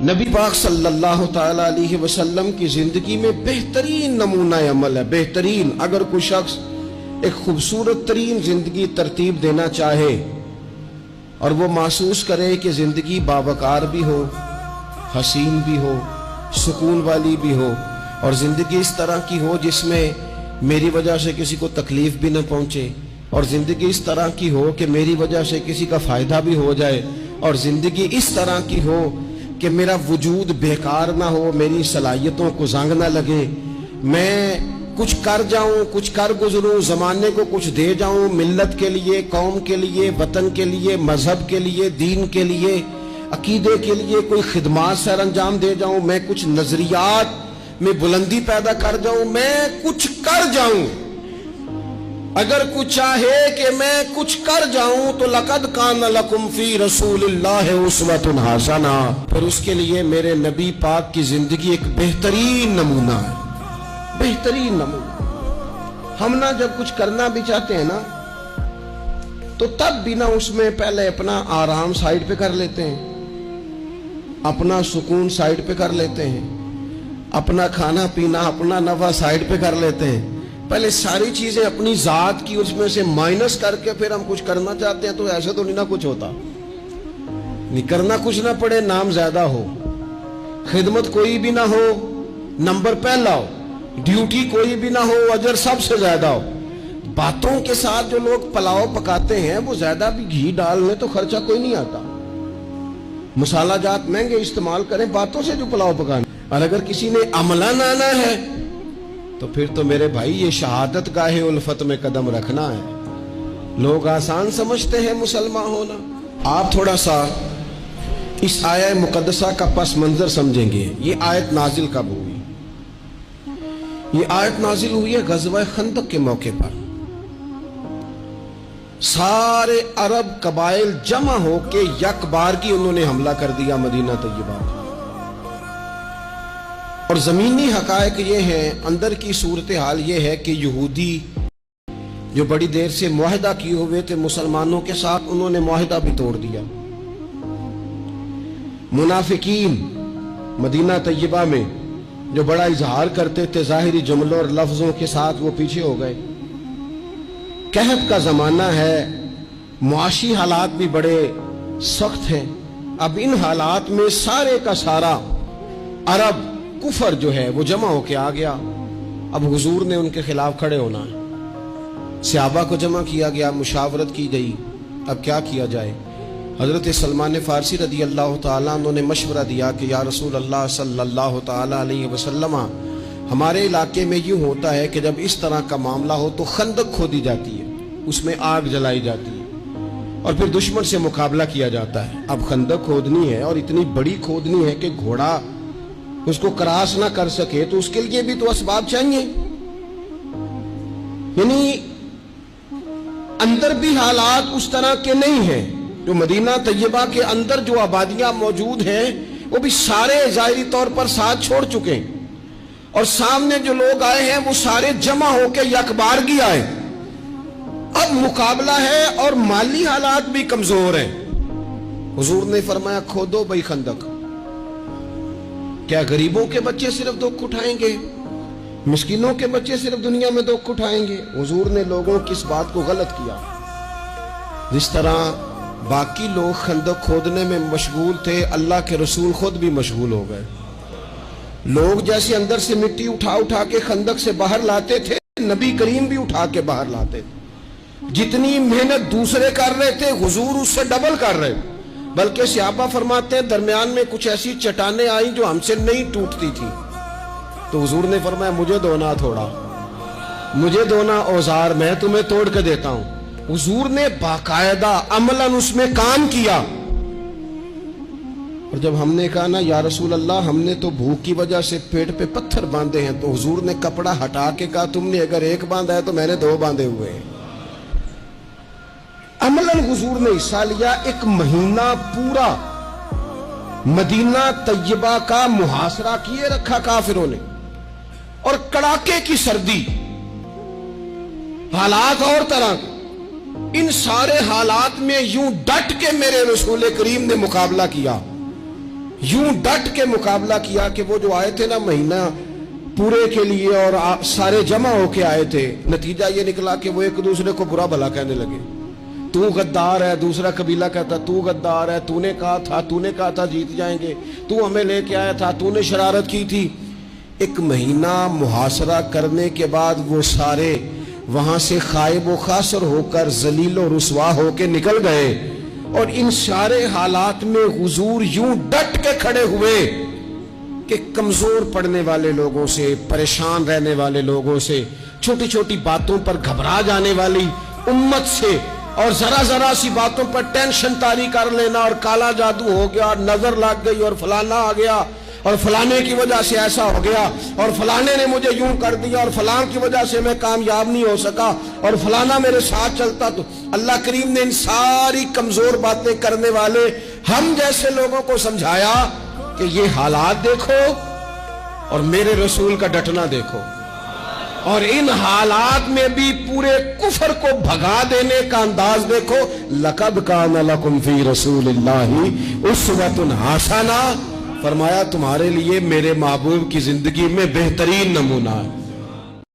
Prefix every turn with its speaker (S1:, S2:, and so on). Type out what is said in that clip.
S1: نبی پاک صلی اللہ تعالی علیہ وسلم کی زندگی میں بہترین نمونہ عمل ہے. بہترین. اگر کوئی شخص ایک خوبصورت ترین زندگی ترتیب دینا چاہے اور وہ محسوس کرے کہ زندگی باوقار بھی ہو، حسین بھی ہو، سکون والی بھی ہو، اور زندگی اس طرح کی ہو جس میں میری وجہ سے کسی کو تکلیف بھی نہ پہنچے، اور زندگی اس طرح کی ہو کہ میری وجہ سے کسی کا فائدہ بھی ہو جائے، اور زندگی اس طرح کی ہو کہ میرا وجود بیکار نہ ہو، میری صلاحیتوں کو زنگ نہ لگے، میں کچھ کر جاؤں، کچھ کر گزروں، زمانے کو کچھ دے جاؤں، ملت کے لیے، قوم کے لیے، وطن کے لیے، مذہب کے لیے، دین کے لیے، عقیدے کے لیے کوئی خدمات سر انجام دے جاؤں، میں کچھ نظریات میں بلندی پیدا کر جاؤں، میں کچھ کر جاؤں. اگر کوئی چاہے کہ میں کچھ کر جاؤں تو لَقَدْ كَانَ لَكُمْ فِي رَسُولِ اللَّهِ أُسْوَةٌ حَسَنَةٌ، پھر اس کے لیے میرے نبی پاک کی زندگی ایک بہترین نمونہ ہے. بہترین نمونہ. ہم نہ جب کچھ کرنا بھی چاہتے ہیں نا تو تب بھی نہ اس میں پہلے اپنا آرام سائیڈ پہ کر لیتے ہیں، اپنا سکون سائیڈ پہ کر لیتے ہیں، اپنا کھانا پینا، اپنا نفع سائیڈ پہ کر لیتے ہیں. پہلے ساری چیزیں اپنی ذات کی اس میں سے مائنس کر کے پھر ہم کچھ کرنا چاہتے ہیں. تو ایسے تو نہیں نہ کچھ ہوتا، نہیں کرنا کچھ نہ پڑے، نام زیادہ ہو، خدمت کوئی بھی نہ ہو، نمبر پہلا ہو، ڈیوٹی کوئی بھی نہ ہو، اجر سب سے زیادہ ہو. باتوں کے ساتھ جو لوگ پلاؤ پکاتے ہیں وہ زیادہ بھی گھی ڈالنے تو خرچہ کوئی نہیں آتا، مسالہ جات مہنگے استعمال کریں، باتوں سے جو پلاؤ پکانے. اور اگر کسی نے عملاً آنا ہے تو پھر تو میرے بھائی یہ شہادت گاہ الفت میں قدم رکھنا ہے. لوگ آسان سمجھتے ہیں مسلمان ہونا. آپ تھوڑا سا اس آیہ مقدسہ کا پس منظر سمجھیں گے. یہ آیت نازل کب ہوئی؟ یہ آیت نازل ہوئی ہے غزوہ خندق کے موقع پر. سارے عرب قبائل جمع ہو کے یک بار کی انہوں نے حملہ کر دیا مدینہ طیبہ پر. اور زمینی حقائق یہ ہیں، اندر کی صورتحال یہ ہے کہ یہودی جو بڑی دیر سے معاہدہ کیے ہوئے تھے مسلمانوں کے ساتھ، انہوں نے معاہدہ بھی توڑ دیا. منافقین مدینہ طیبہ میں جو بڑا اظہار کرتے تھے ظاہری جملوں اور لفظوں کے ساتھ، وہ پیچھے ہو گئے. قحط کا زمانہ ہے، معاشی حالات بھی بڑے سخت ہیں. اب ان حالات میں سارے کا سارا عرب کفر جو ہے وہ جمع ہو کے آ گیا. اب حضور نے ان کے خلاف کھڑے ہونا ہے. صحابہ کو جمع کیا گیا، مشاورت کی گئی، اب کیا کیا جائے. حضرت سلمان فارسی رضی اللہ تعالیٰ عنہ نے مشورہ دیا کہ یا رسول اللہ صلی اللہ تعالیٰ علیہ وسلم، ہمارے علاقے میں یوں ہوتا ہے کہ جب اس طرح کا معاملہ ہو تو خندق کھودی جاتی ہے، اس میں آگ جلائی جاتی ہے اور پھر دشمن سے مقابلہ کیا جاتا ہے. اب خندق کھودنی ہے اور اتنی بڑی کھودنی ہے کہ گھوڑا اس کو کراس نہ کر سکے، تو اس کے لیے بھی تو اسباب چاہیے. یعنی اندر بھی حالات اس طرح کے نہیں ہیں. جو مدینہ طیبہ کے اندر جو آبادیاں موجود ہیں وہ بھی سارے ظاہری طور پر ساتھ چھوڑ چکے ہیں، اور سامنے جو لوگ آئے ہیں وہ سارے جمع ہو کے یکبارگی آئے. اب مقابلہ ہے اور مالی حالات بھی کمزور ہیں. حضور نے فرمایا کھودو بھائی خندق. کیا غریبوں کے بچے صرف دکھ اٹھائیں گے؟ مسکینوں کے بچے صرف دنیا میں دکھ اٹھائیں گے؟ حضور نے لوگوں کی اس بات کو غلط کیا. جس طرح باقی لوگ خندق کھودنے میں مشغول تھے، اللہ کے رسول خود بھی مشغول ہو گئے. لوگ جیسے اندر سے مٹی اٹھا اٹھا کے خندق سے باہر لاتے تھے، نبی کریم بھی اٹھا کے باہر لاتے تھے. جتنی محنت دوسرے کر رہے تھے حضور اس سے ڈبل کر رہے. بلکہ صحابہ فرماتے ہیں درمیان میں کچھ ایسی چٹانیں آئیں جو ہم سے نہیں ٹوٹتی تھی، تو حضور نے فرمایا مجھے دونا تھوڑا، مجھے دونا اوزار، میں تمہیں توڑ کے دیتا ہوں. حضور نے باقاعدہ عملاً اس میں کام کیا. اور جب ہم نے کہا نا یا رسول اللہ ہم نے تو بھوک کی وجہ سے پیٹ پہ پتھر باندھے ہیں، تو حضور نے کپڑا ہٹا کے کہا تم نے اگر ایک باندھا ہے تو میں نے دو باندھے ہوئے ہیں. عملاً حضور نے حصہ لیا. ایک مہینہ پورا مدینہ طیبہ کا محاصرہ کیے رکھا کافروں نے، اور کڑاکے کی سردی، حالات اور طرح کے. ان سارے حالات میں یوں ڈٹ کے میرے رسول کریم نے مقابلہ کیا. یوں ڈٹ کے مقابلہ کیا کہ وہ جو آئے تھے نا مہینہ پورے کے لیے اور سارے جمع ہو کے آئے تھے، نتیجہ یہ نکلا کہ وہ ایک دوسرے کو برا بھلا کہنے لگے. تو غدار ہے، دوسرا قبیلہ کہتا تو غدار ہے، تو نے کہا تھا جیت جائیں گے، تو ہمیں لے کے آیا تھا، تو نے شرارت کی تھی. ایک مہینہ محاصرہ کرنے کے بعد وہ سارے وہاں سے خائب و خاسر ہو کر ذلیل و رسوا ہو کے نکل گئے. اور ان سارے حالات میں حضور یوں ڈٹ کے کھڑے ہوئے کہ کمزور پڑنے والے لوگوں سے، پریشان رہنے والے لوگوں سے، چھوٹی چھوٹی باتوں پر گھبرا جانے والی امت سے، اور ذرا سی باتوں پر ٹینشن طاری کر لینا اور کالا جادو ہو گیا اور نظر لگ گئی اور فلانا آ گیا اور فلانے کی وجہ سے ایسا ہو گیا اور فلانے نے مجھے یوں کر دیا اور فلان کی وجہ سے میں کامیاب نہیں ہو سکا اور فلانا میرے ساتھ چلتا. تو اللہ کریم نے ان ساری کمزور باتیں کرنے والے ہم جیسے لوگوں کو سمجھایا کہ یہ حالات دیکھو اور میرے رسول کا ڈٹنا دیکھو، اور ان حالات میں بھی پورے کفر کو بھگا دینے کا انداز دیکھو. لَقَدْ كَانَ لَكُمْ فِي رَسُولِ اللَّهِ أُسْوَةٌ حَسَنَةٌ، فرمایا تمہارے لیے میرے محبوب کی زندگی میں بہترین نمونہ ہے.